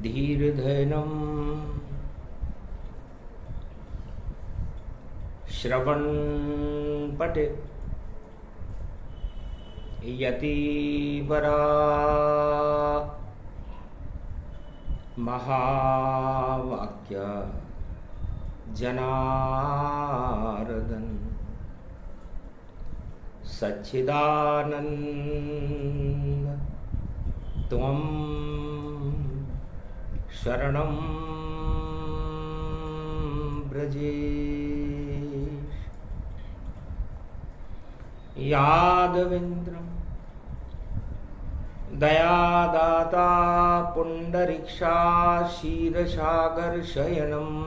धीर्धैनं श्रवणपटे यतिवरा महावाक्य जनार्दन सच्चिदानंद त्वं शरणं व्रजेश। यादवेन्द्रं दयादाता पुंडरीक्षा क्षीरसागर शयनम्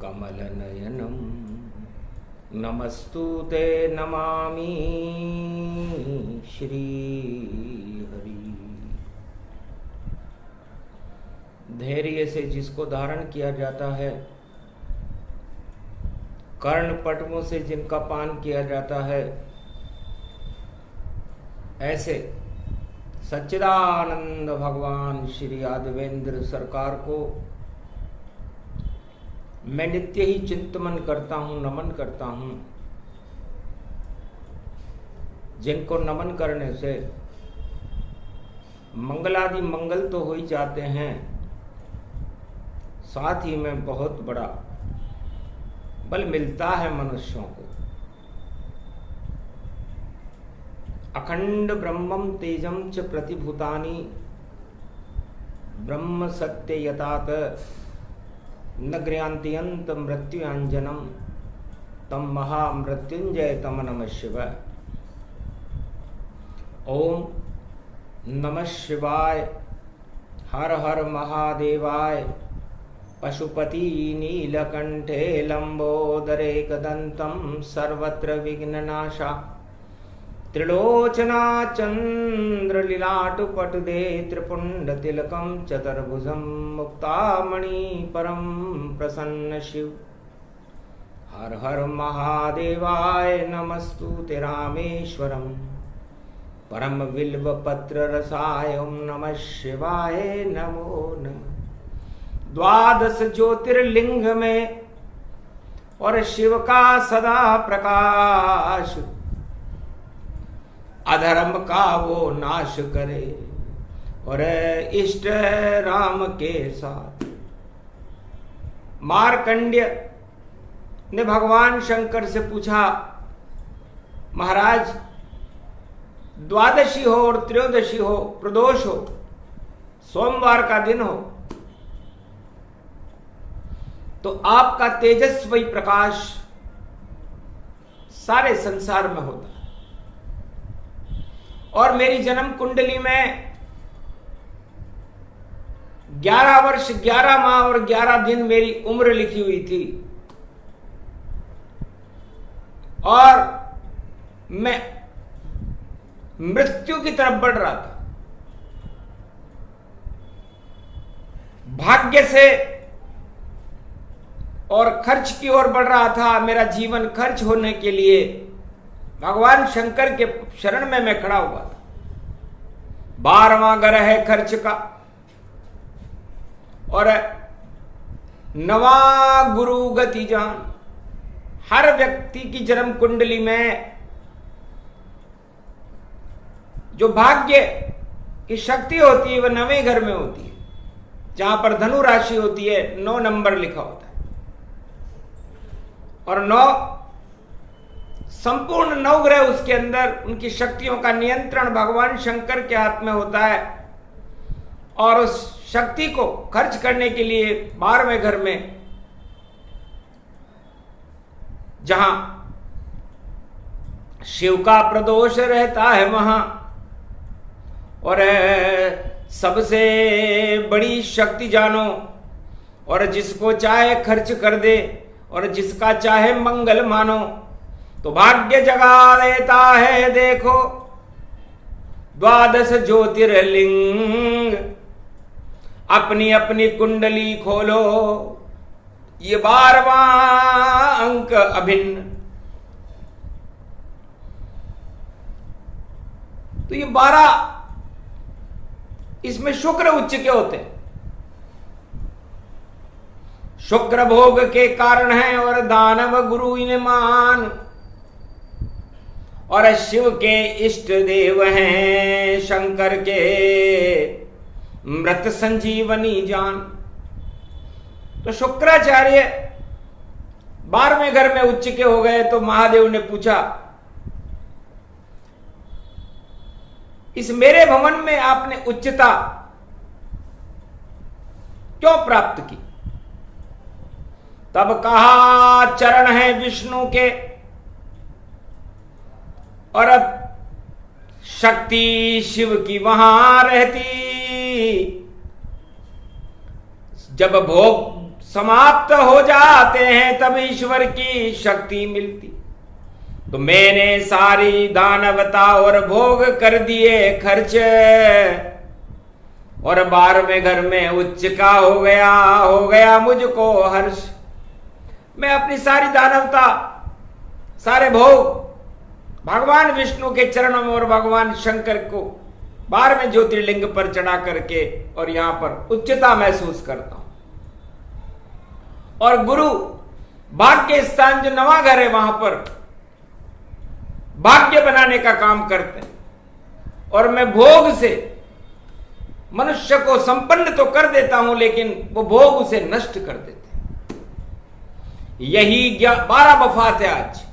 कमलनयनं नमस्तुते नमामि श्रीहरि। धैर्य से जिसको धारण किया जाता है, कर्ण पटवों से जिनका पान किया जाता है, ऐसे सच्चिदानंद भगवान श्री यादवेंद्र सरकार को मैं नित्य ही चिंतन करता हूँ, नमन करता हूँ। जिनको नमन करने से मंगलादि मंगल तो हो ही जाते हैं, साथ ही में बहुत बड़ा बल मिलता है मनुष्यों को। अखंड ब्रह्मम तेजम च प्रतिभूतानि ब्रह्म सत्य यतात न गृह्यन्त्यंत मृत्युंजनम तम महामृत्युंजय तम नमः शिवाय। ओम नमः शिवाय। हर हर महादेवाय। पशुपति नीलकंठे लंबोदरे कदंतम सर्वत्र विघ्ननाशा त्रिलोचना चंद्र लीलाटु पटुदे त्रिपुंड तिलकम चतुर्भुजं मुक्तामणि परम प्रसन्न शिव। हर हर महादेवाय नमस्तुते रामेश्वरम परम बिल्व पत्र रसाय ओम नमः शिवाय नमो नमः। द्वादश ज्योतिर्लिंग में और शिव का सदा प्रकाश, अधर्म का वो नाश करे और इष्ट राम के साथ। मार्कंड्य ने भगवान शंकर से पूछा, महाराज द्वादशी हो और त्रयोदशी हो, प्रदोष हो, सोमवार का दिन हो, तो आपका तेजस्वी प्रकाश सारे संसार में होता है। और मेरी जन्म कुंडली में 11 वर्ष 11 माह और 11 दिन मेरी उम्र लिखी हुई थी, और मैं मृत्यु की तरफ बढ़ रहा था। भाग्य से और खर्च की ओर बढ़ रहा था। मेरा जीवन खर्च होने के लिए भगवान शंकर के शरण में मैं खड़ा हुआ था। 12वां घर है खर्च का, और 9वां गुरु गति जान। हर व्यक्ति की जन्म कुंडली में जो भाग्य की शक्ति होती है वह 9वें घर में होती है, जहां पर धनु राशि होती है, 9 नंबर लिखा होता है। और 9 संपूर्ण 9 ग्रह उसके अंदर, उनकी शक्तियों का नियंत्रण भगवान शंकर के हाथ में होता है। और उस शक्ति को खर्च करने के लिए 12वें घर में, जहां शिव का प्रदोष रहता है, वहां और सबसे बड़ी शक्ति जानो, और जिसको चाहे खर्च कर दे और जिसका चाहे मंगल मानो, तो भाग्य जगा देता है। देखो 12 ज्योतिर्लिंग, अपनी अपनी कुंडली खोलो, ये 12वां अंक अभिन्न। तो ये 12 इसमें शुक्र उच्च के होते हैं। शुक्र भोग के कारण है और दानव गुरु इन मान, और शिव के इष्ट देव हैं शंकर के मृत संजीवनी जान। तो शुक्राचार्य 12वें घर में उच्च के हो गए। तो महादेव ने पूछा, इस मेरे भवन में आपने उच्चता क्यों प्राप्त की? तब कहा, चरण है विष्णु के और अब शक्ति शिव की वहां रहती। जब भोग समाप्त हो जाते हैं तब ईश्वर की शक्ति मिलती। तो मैंने सारी दानवता और भोग कर दिए खर्च, और 12वें घर में उच्च का हो गया मुझको हर्ष। मैं अपनी सारी दानवता, सारे भोग भगवान विष्णु के चरणों में और भगवान शंकर को 12वें ज्योतिर्लिंग पर चढ़ा करके और यहां पर उच्चता महसूस करता हूं। और गुरु भाग्य स्थान जो नवा घर है वहां पर भाग्य बनाने का काम करते हैं, और मैं भोग से मनुष्य को संपन्न तो कर देता हूं लेकिन वो भोग उसे नष्ट कर देते हैं। यही 12 वफात है आज।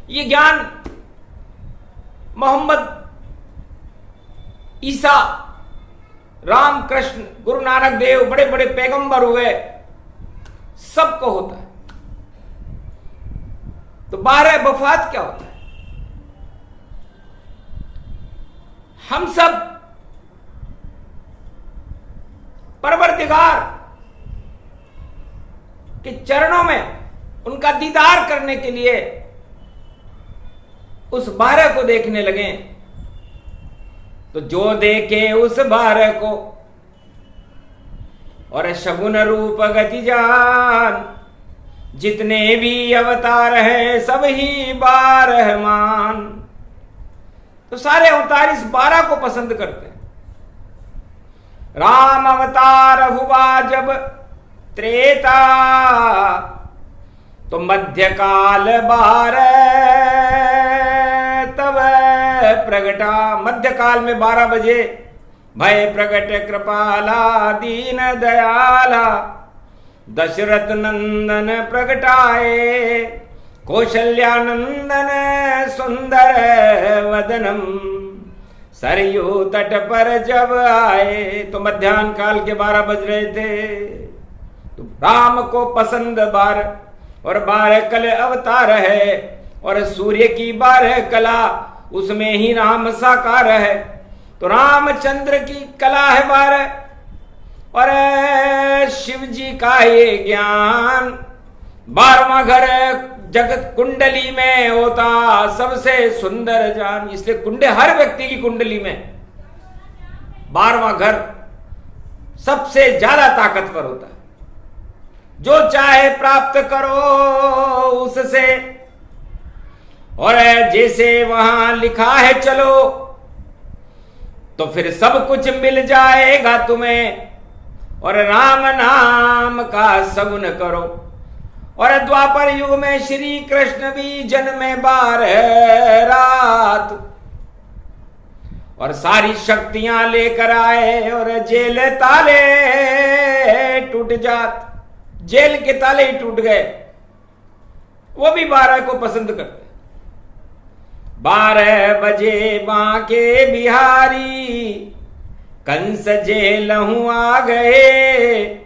ये ज्ञान मोहम्मद, ईसा, राम कृष्ण, गुरु नानक देव, बड़े बड़े पैगंबर हुए, सबको होता है। तो 12 वफात क्या होता है? हम सब परवरदिगार के चरणों में उनका दीदार करने के लिए उस 12 को देखने लगे। तो जो देखे उस 12 को और शगुन रूप गति जान, जितने भी अवतार हैं सब ही 12 मान। तो सारे अवतार इस 12 को पसंद करते हैं। राम अवतार हुआ जब त्रेता, तो मध्यकाल 12 तब प्रगटा। मध्यकाल में 12 बजे भय प्रगट कृपाला दीन दयाला, दशरथ नंदन प्रगटाए कौशल्यानंदन सुंदर वदनम, सरयू तट पर जब आए। तो मध्याह्न काल के 12 बज रहे थे। तो राम को पसंद 12 और 12 कल अवतार है, और सूर्य की 12 कला उसमें ही राम साकार है। तो रामचंद्र की कला है 12, और शिव जी का ये ज्ञान 12वां घर जगत कुंडली में होता सबसे सुंदर जान। इसलिए कुंडे हर व्यक्ति की कुंडली में 12वां घर सबसे ज्यादा ताकतवर होता है। जो चाहे प्राप्त करो उससे, और जैसे वहां लिखा है चलो तो फिर सब कुछ मिल जाएगा तुम्हें। और राम नाम का सगुन करो। और द्वापर युग में श्री कृष्ण भी जन्मे 12 रात, और सारी शक्तियां लेकर आए और जेल ताले टूट जात। जेल के ताले ही टूट गए। वो भी 12 को पसंद करते। 12 बजे बांके बिहारी, कंस जेलहू आ गए,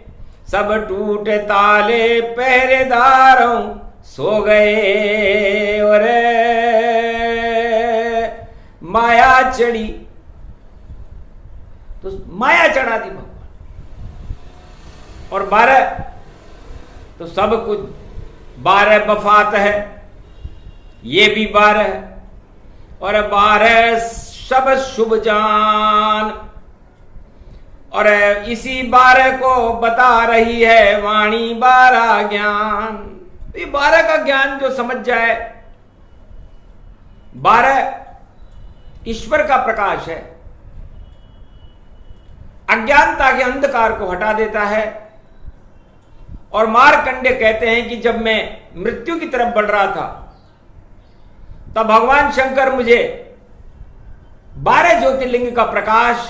सब टूटे ताले पहरेदारों सो गए। और माया चढ़ी, तो माया चढ़ा दी भगवान। और 12 तो सब कुछ 12 वफात है, ये भी 12 है, और 12 सब शुभ जान। और इसी 12 को बता रही है वाणी 12 ज्ञान। तो ये 12 का ज्ञान जो समझ जाए, 12 ईश्वर का प्रकाश है। अज्ञानता के अंधकार को हटा देता है। और मार्कंडेय कहते हैं कि जब मैं मृत्यु की तरफ बढ़ रहा था तब भगवान शंकर मुझे 12 ज्योतिर्लिंग का प्रकाश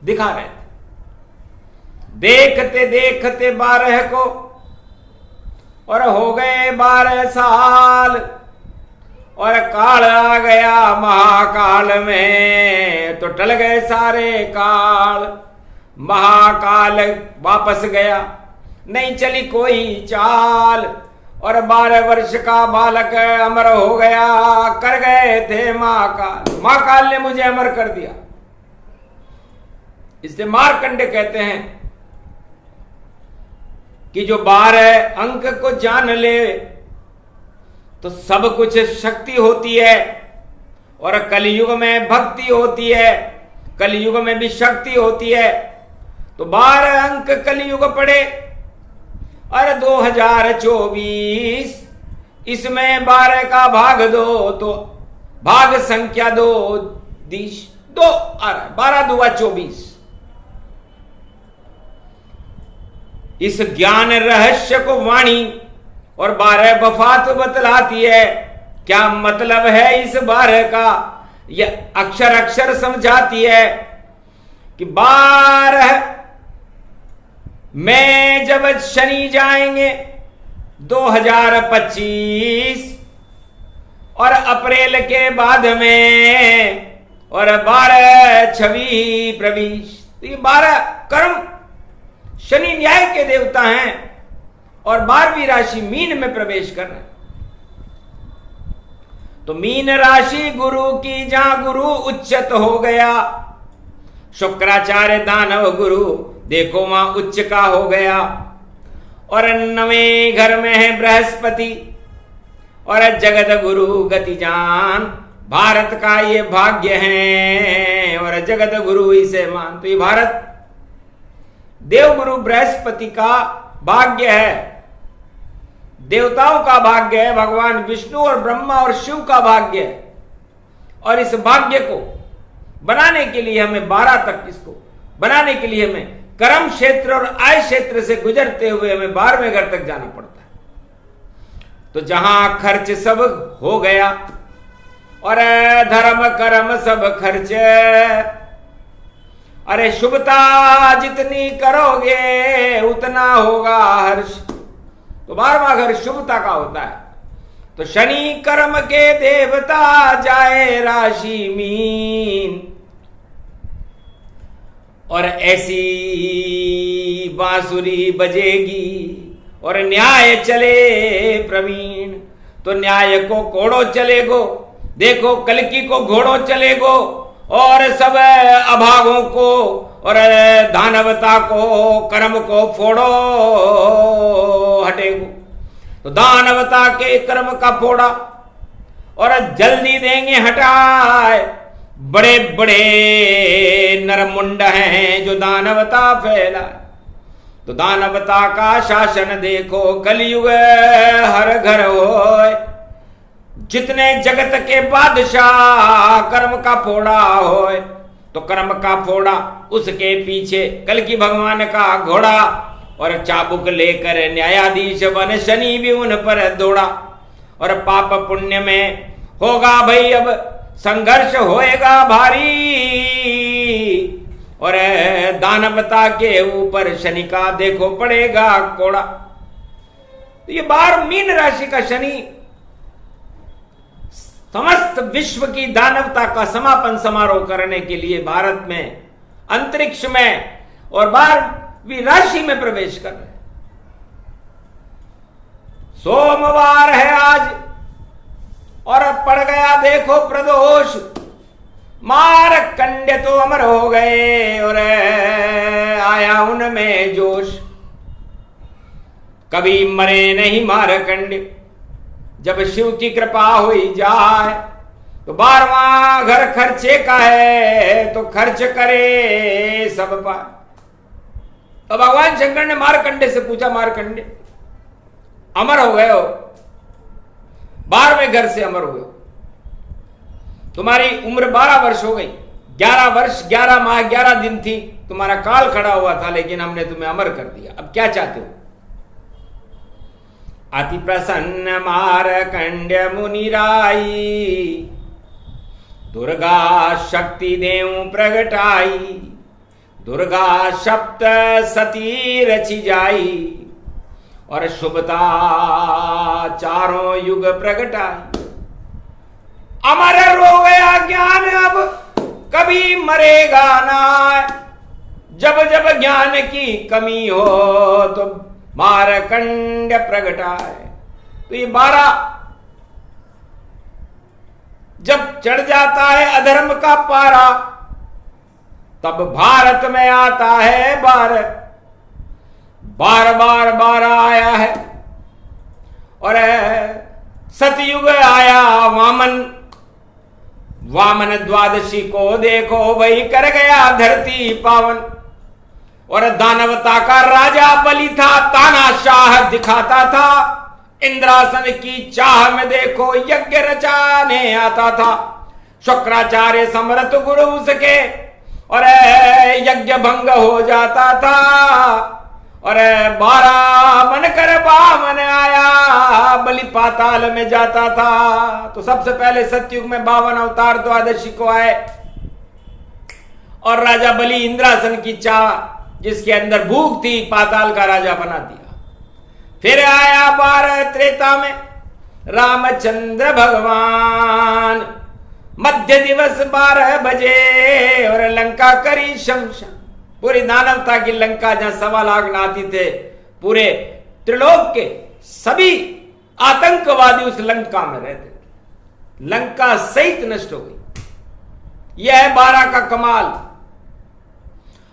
दिखा रहे थे। देखते देखते 12 को और हो गए 12 साल और काल आ गया महाकाल में, तो टल गए सारे काल। महाकाल वापस गया, नहीं चली कोई चाल और 12 वर्ष का बालक अमर हो गया। कर गए थे महाकाल, महाकाल ने मुझे अमर कर दिया। इसलिए मार्कंडेय कहते हैं कि जो 12 अंक को जान ले तो सब कुछ शक्ति होती है। और कलयुग में भक्ति होती है, कलयुग में भी शक्ति होती है। तो 12 अंक कलयुग पड़े और 2024 इसमें 12 का भाग दो तो भाग संख्या 2 आ रहा है, 12 दूआ 24। इस ज्ञान रहस्य को वाणी और 12 वफात बतलाती है। क्या मतलब है इस 12 का, यह अक्षर अक्षर समझाती है कि 12 में जब शनि जाएंगे 2025 और अप्रैल के बाद में और 12 छवि प्रवेश। तो ये 12 कर्म, शनि न्याय के देवता हैं और 12वीं राशि मीन में प्रवेश कर रहे हैं। तो मीन राशि गुरु की, जहां गुरु उच्चत हो गया, शुक्राचार्य दानव गुरु देखो वहां उच्च का हो गया। और 9वें घर में है बृहस्पति और जगत गुरु गति जान। भारत का ये भाग्य है और जगत गुरु इसे मान। तो ये भारत देवगुरु बृहस्पति का भाग्य है, देवताओं का भाग्य है, भगवान विष्णु और ब्रह्मा और शिव का भाग्य है। और इस भाग्य को बनाने के लिए हमें 12 तक, इसको बनाने के लिए हमें कर्म क्षेत्र और आय क्षेत्र से गुजरते हुए हमें 12वें घर तक जाना पड़ता है। तो जहां खर्च सब हो गया और धर्म कर्म सब खर्च, अरे शुभता जितनी करोगे उतना होगा हर्ष। तो 12वां घर शुभता का होता है। तो शनि कर्म के देवता जाए राशि मीन और ऐसी बांसुरी बजेगी और न्याय चले प्रवीण। तो न्याय को घोड़ो चलेगो, देखो कल्कि को घोड़ो चलेगो और सब अभागों को और दानवता को कर्म को फोड़ो हटेगो। तो दानवता के कर्म का फोड़ा और जल्दी देंगे हटाए। बड़े बड़े नरमुंड हैं जो दानवता फैला। तो दानवता का शासन देखो कलयुग हर घर होए। जितने जगत के बादशाह कर्म का फोड़ा होए, तो कर्म का फोड़ा उसके पीछे कल्कि भगवान का घोड़ा और चाबुक लेकर न्यायाधीश बन शनि भी उन पर दौड़ा। और पाप पुण्य में होगा भाई अब संघर्ष होएगा भारी और दानवता के ऊपर शनि का देखो पड़ेगा कोड़ा। तो ये 12 मीन राशि का शनि समस्त विश्व की दानवता का समापन समारोह करने के लिए भारत में अंतरिक्ष में और 12वीं राशि में प्रवेश कर रहे हैं। सोमवार है आज और पड़ गया देखो प्रदोष। मार्कंडेय तो अमर हो गए और आया उनमें जोश। कभी मरे नहीं मार्कंडेय, जब शिव की कृपा हुई जाए। तो 12वां घर खर्चे का है तो खर्च करे सब पाए। तो भगवान शंकर ने मार्कंडेय से पूछा, मार्कंडेय अमर हो गए हो, 12वें घर से अमर हुए हो, तुम्हारी उम्र 12 वर्ष हो गई, 11 वर्ष 11 माह 11 दिन थी, तुम्हारा काल खड़ा हुआ था, लेकिन हमने तुम्हें अमर कर दिया। अब क्या चाहते हो? अति प्रसन्न मारकंड्य मुनिराई, दुर्गा शक्ति देव प्रगटाई, दुर्गा सप्त सती रची जाई, और शुभता चारों युग प्रगटाई। अमर हो गया ज्ञान, अब कभी मरेगा ना। जब जब ज्ञान की कमी हो तो मारकंड प्रगटाए। तो ये 12 जब चढ़ जाता है अधर्म का पारा, तब भारत में आता है बार बार बार बार आया है। और सतयुग आया वामन, वामन द्वादशी को देखो वही कर गया धरती पावन। और दानवता का राजा बलि था, तानाशाह दिखाता था, इंद्रासन की चाह में देखो यज्ञ रचाने आता था। शुक्राचार्य समर्थ गुरु उसके, और यज्ञ भंग हो जाता था। और 12 मन कर बामन आया, बलि पाताल में जाता था। तो सबसे पहले सतयुग में 52 अवतार द्वादशी को आए, और राजा बलि इंद्रासन की चाह जिसके अंदर भूख थी, पाताल का राजा बना दिया। फिर आया 12 त्रेता में रामचंद्र भगवान, मध्य दिवस 12 बजे, और लंका करी शमशान। पूरी दानवता की लंका, जहां 1.25 लाख नाती थे, पूरे त्रिलोक के सभी आतंकवादी उस लंका में रहते थे। लंका सहित नष्ट हो गई। यह है 12 का कमाल।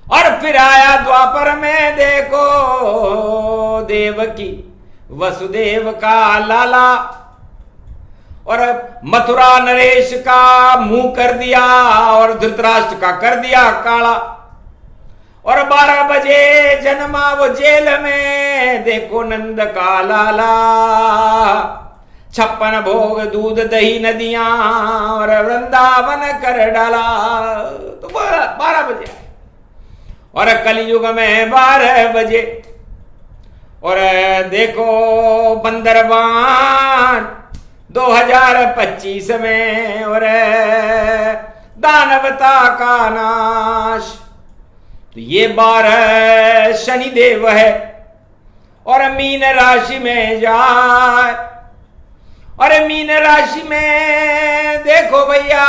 और फिर आया द्वापर में देखो देवकी वसुदेव का लाला, और मथुरा नरेश का मुंह कर दिया, और धृतराष्ट्र का कर दिया काला। और 12 बजे जन्मा वो जेल में, देखो नंद का लाला। 56 भोग दूध दही नदियां, और वृंदावन कर डाला। तो 12 बजे। और कलयुग में 12 बजे, और देखो बंदरबान 2025 में, और दानवता का नाश। तो ये 12 शनिदेव है, और मीन राशि में जाए। और मीन राशि में देखो भैया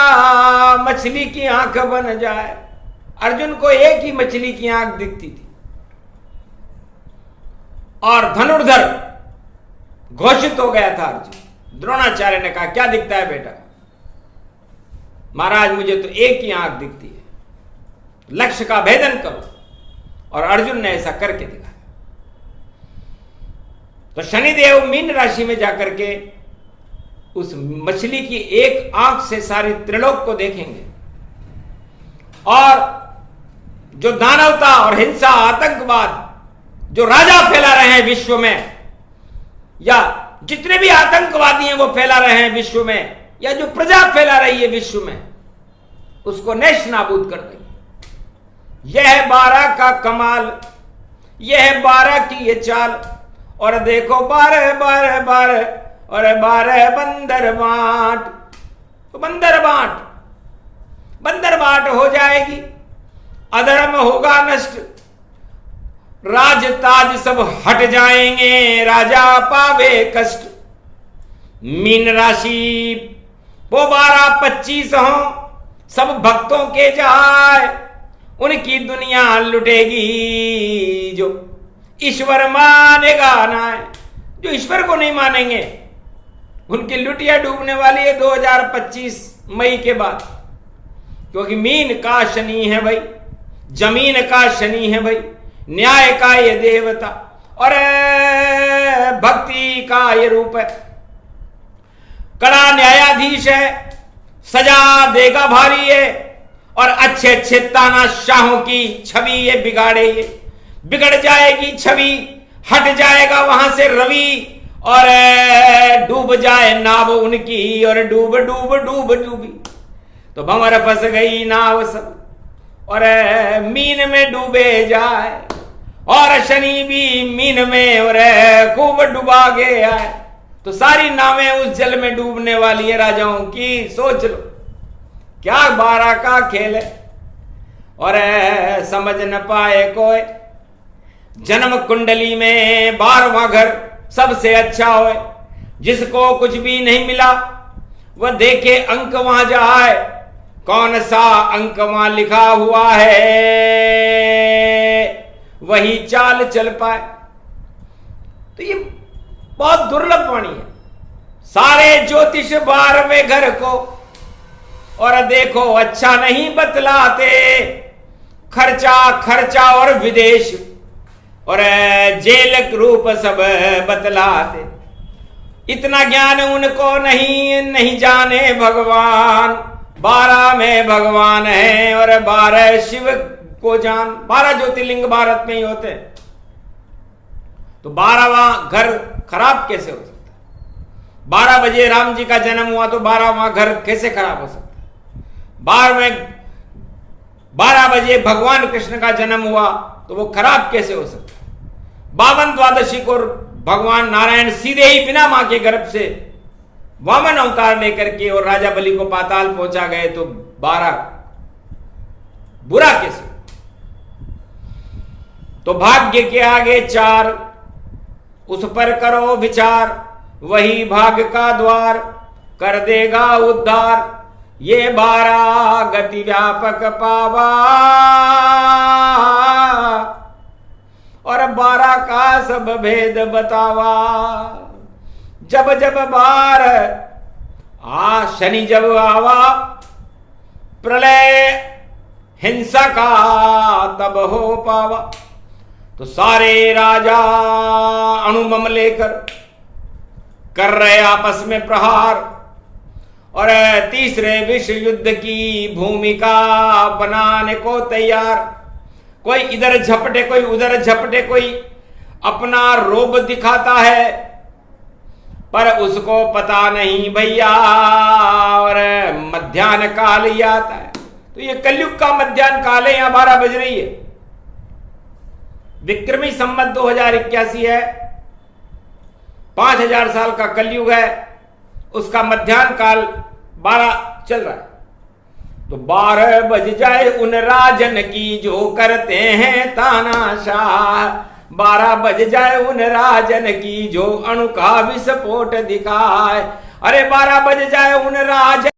मछली की आंख बन जाए। अर्जुन को एक ही मछली की आंख दिखती थी, और धनुर्धर घोषित हो गया था अर्जुन। द्रोणाचार्य ने कहा क्या दिखता है बेटा? महाराज मुझे तो एक ही आंख दिखती है, लक्ष्य का भेदन करो। और अर्जुन ने ऐसा करके दिखाया। तो शनिदेव मीन राशि में जाकर के उस मछली की एक आंख से सारे त्रिलोक को देखेंगे, और जो दानवता और हिंसा आतंकवाद जो राजा फैला रहे हैं विश्व में, या जितने भी आतंकवादी हैं वो फैला रहे हैं विश्व में, या जो प्रजा फैला रही है विश्व में, उसको नेश नाबूद कर देंगे। यह है 12 का कमाल, यह है 12 की ये चाल। और देखो 12 12 12, और 12 बंदर बांट। तो बंदर बांट हो जाएगी, अधर्म होगा नष्ट, राज ताज सब हट जाएंगे, राजा पावे कष्ट। मीन राशि वो 12-25 हो, सब भक्तों के जाए, उनकी दुनिया लुटेगी। जो ईश्वर मानेगा ना, जो ईश्वर को नहीं मानेंगे उनकी लुटिया डूबने वाली है 2025 मई के बाद। क्योंकि मीन का शनि है भाई, जमीन का शनि है भाई, न्याय का ये देवता, और भक्ति का ये रूप है। कड़ा न्यायाधीश है, सजा देगा भारी है, और अच्छे अच्छे तानाशाहों की छवि ये बिगाड़े, ये बिगड़ जाएगी छवि, हट जाएगा वहां से रवि, और डूब जाए नाव उनकी, और डूब डूब डूब डूबी। तो भंवर फंस गई नाव सब और मीन में डूबे जाए, और शनि भी मीन में और खूब डुबा गया है। तो सारी नावें उस जल में डूबने वाली है राजाओं की। सोच लो क्या 12 का खेल है। और समझ न पाए कोई, जन्म कुंडली में 12वां घर सबसे अच्छा होए। जिसको कुछ भी नहीं मिला वह देखे अंक वहां जाए, कौन सा अंक वहां लिखा हुआ है वही चाल चल पाए। तो ये बहुत दुर्लभ वाणी है। सारे ज्योतिष 12वें घर को और देखो अच्छा नहीं बतलाते, खर्चा खर्चा और विदेश और जेल रूप सब बतलाते। इतना ज्ञान उनको नहीं जाने भगवान। 12 में भगवान है और 12 शिव को जान। 12 ज्योतिर्लिंग भारत में ही होते हैं। तो 12वां घर खराब कैसे हो सकता है? 12 बजे राम जी का जन्म हुआ तो 12वां घर कैसे खराब हो सकता है? 12 बजे भगवान कृष्ण का जन्म हुआ तो वो खराब कैसे हो सकता है? 52 द्वादशी को भगवान नारायण सीधे ही बिना मां के गर्भ से वामन अवतार लेकर के और राजा बलि को पाताल पहुंचा गए, तो 12 बुरा कैसे? तो भाग्य के आगे 4, उस पर करो विचार, वही भाग्य का द्वार कर देगा उद्धार। ये 12 गति व्यापक पावा और 12 का सब भेद बतावा। जब जब 12 शनि जब आवा, प्रलय हिंसा का तब हो पावा। तो सारे राजा अणुबम लेकर कर रहे आपस में प्रहार और तीसरे विश्व युद्ध की भूमिका बनाने को तैयार। कोई इधर झपटे, कोई उधर झपटे, कोई अपना रोब दिखाता है, पर उसको पता नहीं भैया और मध्याह्न काल ही आता है। तो ये कलयुग का मध्याह्न काल है। यहां 12 बज रही है। विक्रमी संवत 2081 है। 5000 साल का कलयुग है, उसका मध्याह्न काल 12 चल रहा है। तो 12 बज जाए उन राजन की जो करते हैं तानाशाह। 12 बज जाए उन राजन की जो अणु का विस्फोट दिखाए। अरे 12 बज जाए उन राजन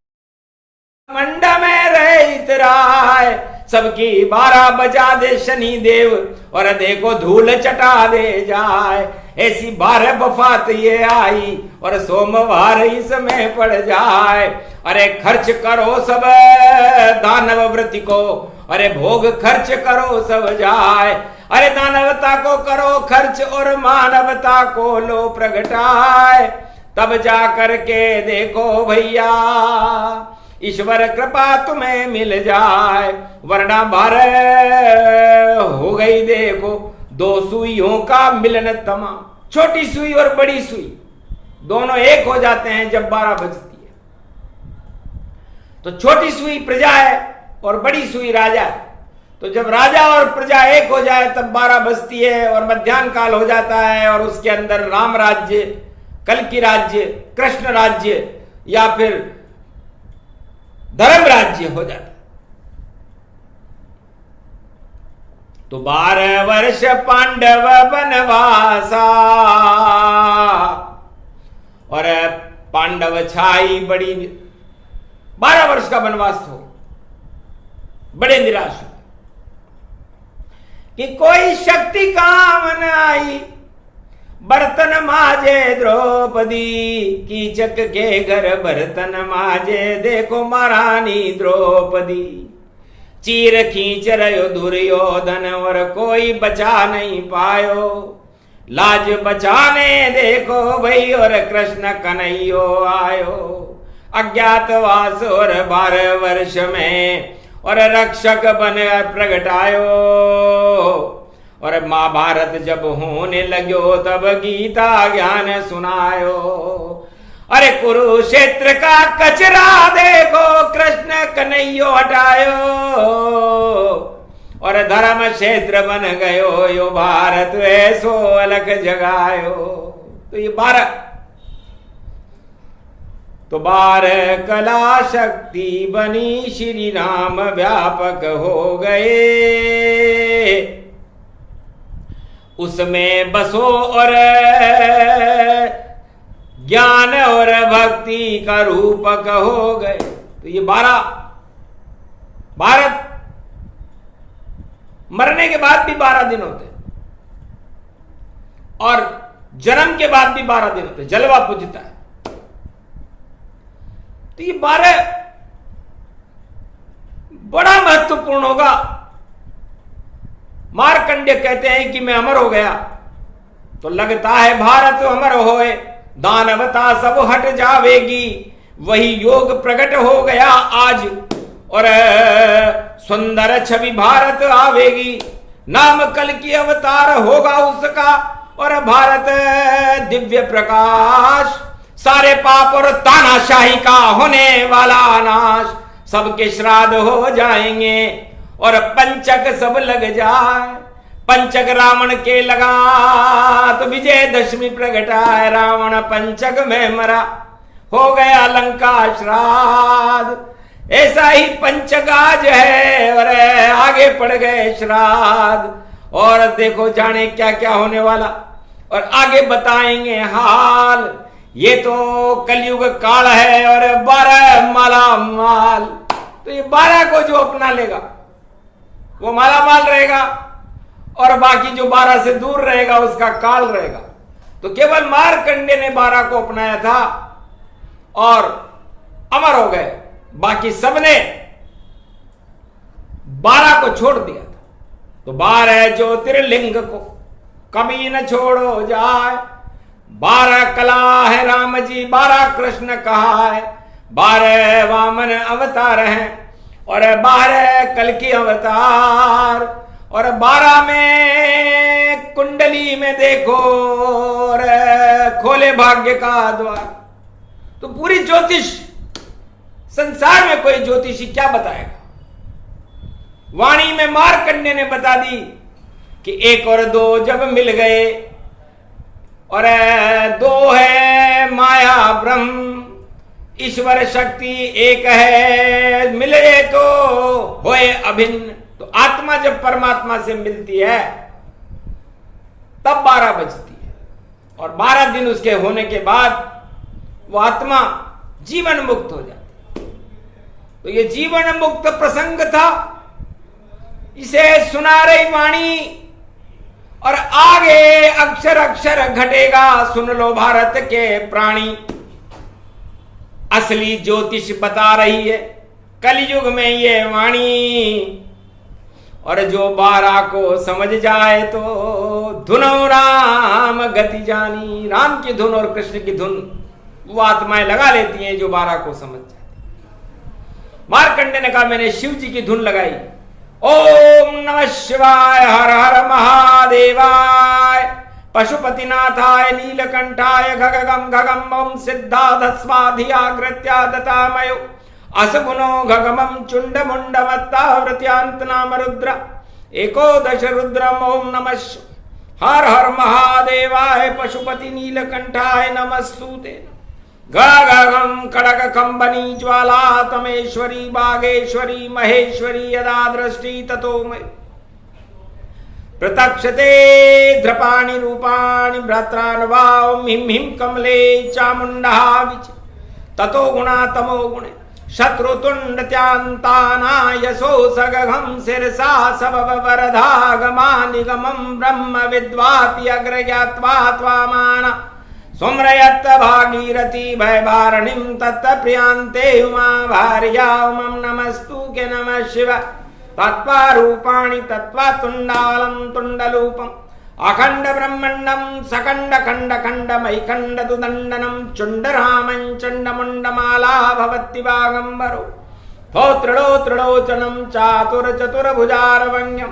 मंड में रहे इतराए। सबकी 12 बजा दे शनि देव और देखो धूल चटा दे जाए। ऐसी 12 बफात ये आई और सोमवार इसमें पड़ जाए। अरे खर्च करो सब दानव वृत्ति को, अरे भोग खर्च करो सब जाए। अरे दानवता को करो खर्च और मानवता को लो प्रगटाए। तब जा करके देखो भैया ईश्वर कृपा तुम्हें मिल जाए। वरना 12 हो गई देखो 2 सुइयों का मिलन तमाम। छोटी सुई और बड़ी सुई दोनों एक हो जाते हैं जब 12 बजती है। तो छोटी सुई प्रजा है और बड़ी सुई राजा है। तो जब राजा और प्रजा एक हो जाए तब 12 बजती है और मध्याह्न काल हो जाता है। और उसके अंदर राम राज्य, कल्कि राज्य, कृष्ण राज्य या फिर धर्म राज्य हो जाता। तो 12 वर्ष पांडव वनवासा और पांडव छाई बड़ी। 12 वर्ष का वनवास हो, बड़े निराश हुए कि कोई शक्ति काम न आई। बर्तन माजे द्रौपदी, कीचक के घर बर्तन माजे देखो महारानी द्रौपदी। चीर खींच रहो दुर्योधन और कोई बचा नहीं पायो। लाज बचाने देखो भाई और कृष्ण कन्हैयो आयो। अज्ञातवास और 12 वर्ष में और रक्षक बन प्रगटायो। और महाभारत जब होने लग्यो तब गीता ज्ञान सुनायो। अरे कुरुक्षेत्र का कचरा देखो कृष्ण कन्हैयो हटायो, और धर्म क्षेत्र बन गयो यो भारत ऐसो अलग जगायो। तो ये 12 कला शक्ति बनी श्री राम व्यापक हो गए, उसमें बसो और ज्ञान और भक्ति का रूपक हो गए। तो ये 12 भारत मरने के बाद भी 12 दिन होते और जन्म के बाद भी 12 दिन होते, जलवा पूजता है। तो ये 12 बड़ा महत्वपूर्ण होगा। मार्कंडेय कहते हैं कि मैं अमर हो गया, तो लगता है भारत अमर होए, दानवता सब हट जावेगी, वही योग प्रकट हो गया आज, और सुंदर छवि भारत आवेगी, नाम कल की अवतार होगा उसका, और भारत दिव्य प्रकाश, सारे पाप और तानाशाही का होने वाला नाश, सबके श्राद्ध हो जाएंगे और पंचक सब लग जाए। पंचक रावण के लगा तो विजयदशमी प्रगटाए, रावण पंचक में मरा हो गया लंका श्राद्ध। ऐसा ही पंचक आज है और आगे पड़ गए श्राद्ध, और देखो जाने क्या क्या होने वाला, और आगे बताएंगे हाल। ये तो कलयुग काल है और 12 माला माल। तो ये 12 को जो अपना लेगा वो माला माल रहेगा, और बाकी जो 12 से दूर रहेगा उसका काल रहेगा। तो केवल मार्कंडेय ने 12 को अपनाया था और अमर हो गए, बाकी सबने 12 को छोड़ दिया था। तो 12 ज्योतिर्लिंग को कभी न छोड़ो जाए, 12 कला है राम जी, 12 कृष्ण कहा है, 12 वामन अवतार हैं और 12 कल की अवतार, और 12 में कुंडली में देखो और खोले भाग्य का द्वार। तो पूरी ज्योतिष संसार में कोई ज्योतिषी क्या बताएगा? वाणी में मार्कंडेय ने बता दी कि 1 और 2 जब मिल गए, और 2 है माया ब्रह्म, ईश्वर शक्ति एक है, मिले तो होए अभिन्न। तो आत्मा जब परमात्मा से मिलती है तब 12 बजती है, और 12 दिन उसके होने के बाद वो आत्मा जीवन मुक्त हो जाती है। तो ये जीवन मुक्त प्रसंग था, इसे सुना रही वाणी, और आगे अक्षर अक्षर घटेगा, सुन लो भारत के प्राणी। असली ज्योतिष बता रही है कलयुग में ये वाणी, और जो 12 को समझ जाए तो धुनो राम गति जानी। राम की धुन और कृष्ण की धुन वो आत्माएं लगा लेती हैं जो 12 को समझ जाती। मार्कंडेय ने कहा मैंने शिव जी की धुन लगाई, ओम नमः शिवाय, हर हर महादेवाय, पशुपतिनाथाय नीलकंठाय गगगम गगम ओम सिद्धाधस्वाधियाग्रत्या दतामयो असगुणो गगमं चुंडमुंडमत्तावृत्यांत नाम रुद्र एकोदश रुद्रम ओम नमः हर हर महादेवाय, पशुपति नीलकंठाय नमस्तुते। गगगम कड़क कंबनी ज्वाला तमेश्वरी बागेश्वरी महेश्वरी यदा दृष्टि ततो मय प्रतक्षते द्रपाणि रूपाणि भ्रात्रान् वां हिं हिं कमले चामुंडा विच ततो गुणा तमो गुणे शत्रुतुण्डत्यान्तानायसो सगघं शिरसा सबवरधागमा निगमं ब्रह्म विद्वाति अग्रज्ञात्वा त्वामान सुम्रयत्त भागीरथी भयभारणिं तत्प्रियांते उमा भार्या उमं नमस्तुके नमः शिव तत्त्वारूपाणि तत्त्वतुण्डालं तुण्डलूपम् अखंड ब्रह्मण्डं सकंड खंड खंडमैखंड दुदंडनं चुंडरामं चंडमुंडमाला भवति वागंबरो थोत्रणो त्रिलोचनं चातुर चतुर्भुजारवंग्यं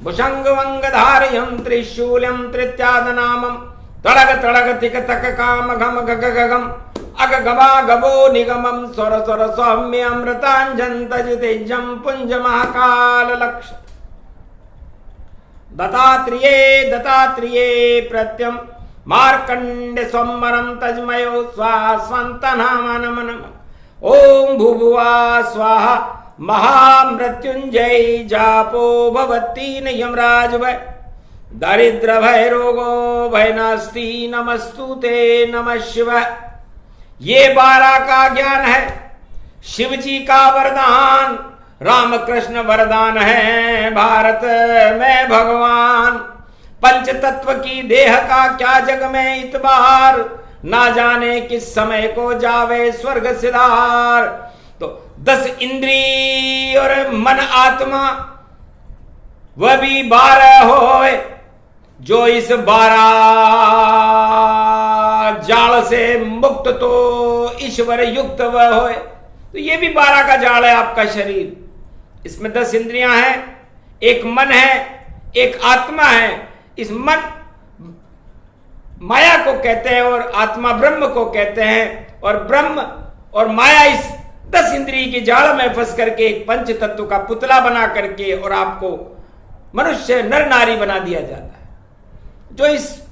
भुषंगवंगधारयं त्रिशूलं त्रित्यादनामं तड़ग तड़ग तिक तक काम घम गग गगम अगगमा गवो निगमम स्वर स्वर सौम्य अमृतांजन तजतेजम पुंज महाकाल लक्ष दत्तात्रेये प्रत्यम मार्कंडे स्वमरम तजमयो स्वास्वंतनामनमन ओम भूभुवा स्वाहा महामृत्युंजय जापो भवतीन यमराज भय दारिद्र भय रोगो भय नास्ति नमस्तुते नमः शिवाय। ये 12 का ज्ञान है, शिव जी का वरदान, रामकृष्ण वरदान है भारत में भगवान। पंच तत्व की देह का क्या जग में इतबार, ना जाने किस समय को जावे स्वर्ग सिधार। तो 10 इंद्री और मन आत्मा वह भी 12 होए, जो इस 12 जाल से मुक्त तो ईश्वर युक्त वह होए। तो ये भी 12 का जाल है आपका शरीर। इसमें 10 इंद्रियां हैं, एक मन है, एक आत्मा है। इस मन माया को कहते हैं और आत्मा ब्रह्म को कहते हैं, और ब्रह्म और माया इस 10 इंद्रिय के जाल में फंस करके एक पंच तत्व का पुतला बना करके और आपको मनुष्य नर नारी बना दिया जाता है। जो इस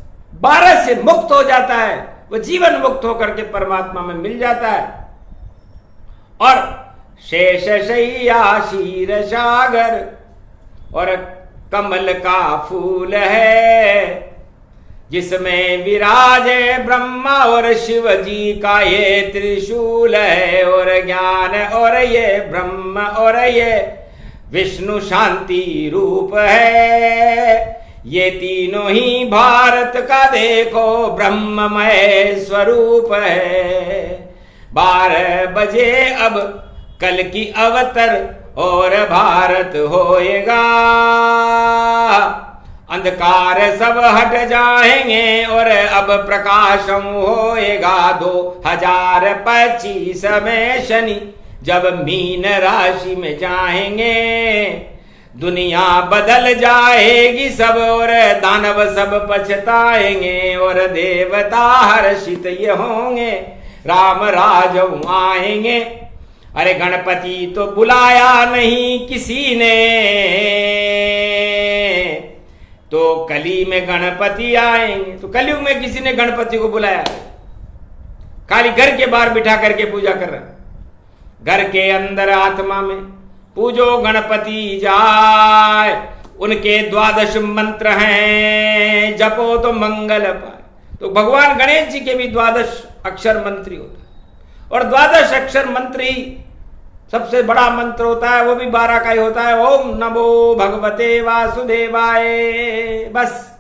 12 से मुक्त हो जाता है वह जीवन मुक्त होकर के परमात्मा में मिल जाता है। और शेष शैया शीर सागर और कमल का फूल है, जिसमें विराजे ब्रह्मा और शिव जी का ये त्रिशूल है। और ज्ञान और ये ब्रह्म और ये विष्णु शांति रूप है। ये तीनों ही भारत का देखो ब्रह्ममय स्वरूप है। 12 बजे अब कल की अवतर और भारत होएगा। अंधकार सब हट जाएंगे और अब प्रकाशम होएगा। 2025 में शनि जब मीन राशि में जाएंगे, दुनिया बदल जाएगी सब और दानव सब पछताएंगे और देवता हर्षित ये होंगे, राम राज आएंगे। अरे गणपति तो बुलाया नहीं किसी ने, तो कली में गणपति आएंगे। तो कलयुग में किसी ने गणपति को बुलाया? खाली घर के बाहर बिठा करके पूजा कर रहे हैं। घर के अंदर आत्मा में पूजो गणपति जाय, उनके 12 मंत्र हैं, जपो तो मंगल पाए। तो भगवान गणेश जी के भी 12 अक्षर मंत्री होता है, और 12 अक्षर मंत्री सबसे बड़ा मंत्र होता है, वो भी 12 का ही होता है। ओम नमो भगवते वासुदेवाय। बस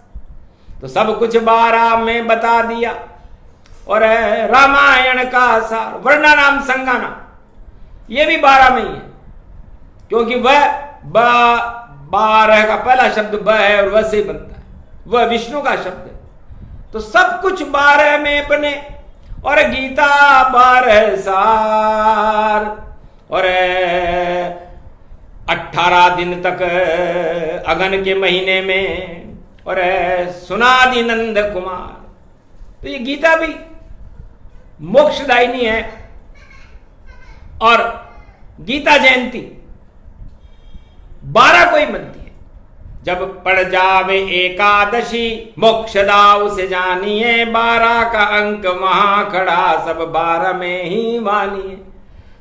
तो सब कुछ 12 में बता दिया। और रामायण का सार वर्णा नाम संगाना, ये भी 12 में ही है, क्योंकि वह 12 का पहला शब्द ब है और वह से बनता है, वह विष्णु का शब्द है। तो सब कुछ 12 में बने। और गीता 12 सार, और 18 दिन तक अगन के महीने में, और सुनादि नंद कुमार। तो ये गीता भी मोक्षदायिनी है। और गीता जयंती 12 को ही बनती है। जब पड़ जावे एकादशी मोक्षदाव से जानिए, 12 का अंक वहां खड़ा सब 12 में ही मानिए।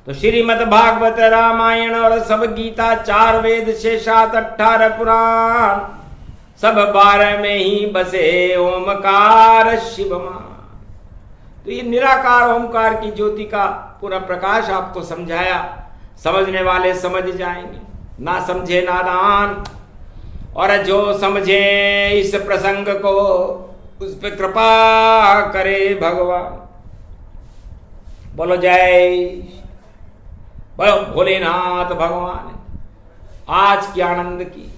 तो श्रीमद् भागवत रामायण और सब गीता 4 वेद से 7 18 पुराण सब 12 में ही बसे ओमकार शिवमान। तो ये निराकार ओमकार की ज्योति का पूरा प्रकाश आपको समझाया। समझने वाले समझ जाएंगे, ना समझे नादान। और जो समझे इस प्रसंग को उस पर कृपा करे भगवान। बोलो जय, बोलो भोलेनाथ भगवान। आज की आनंद की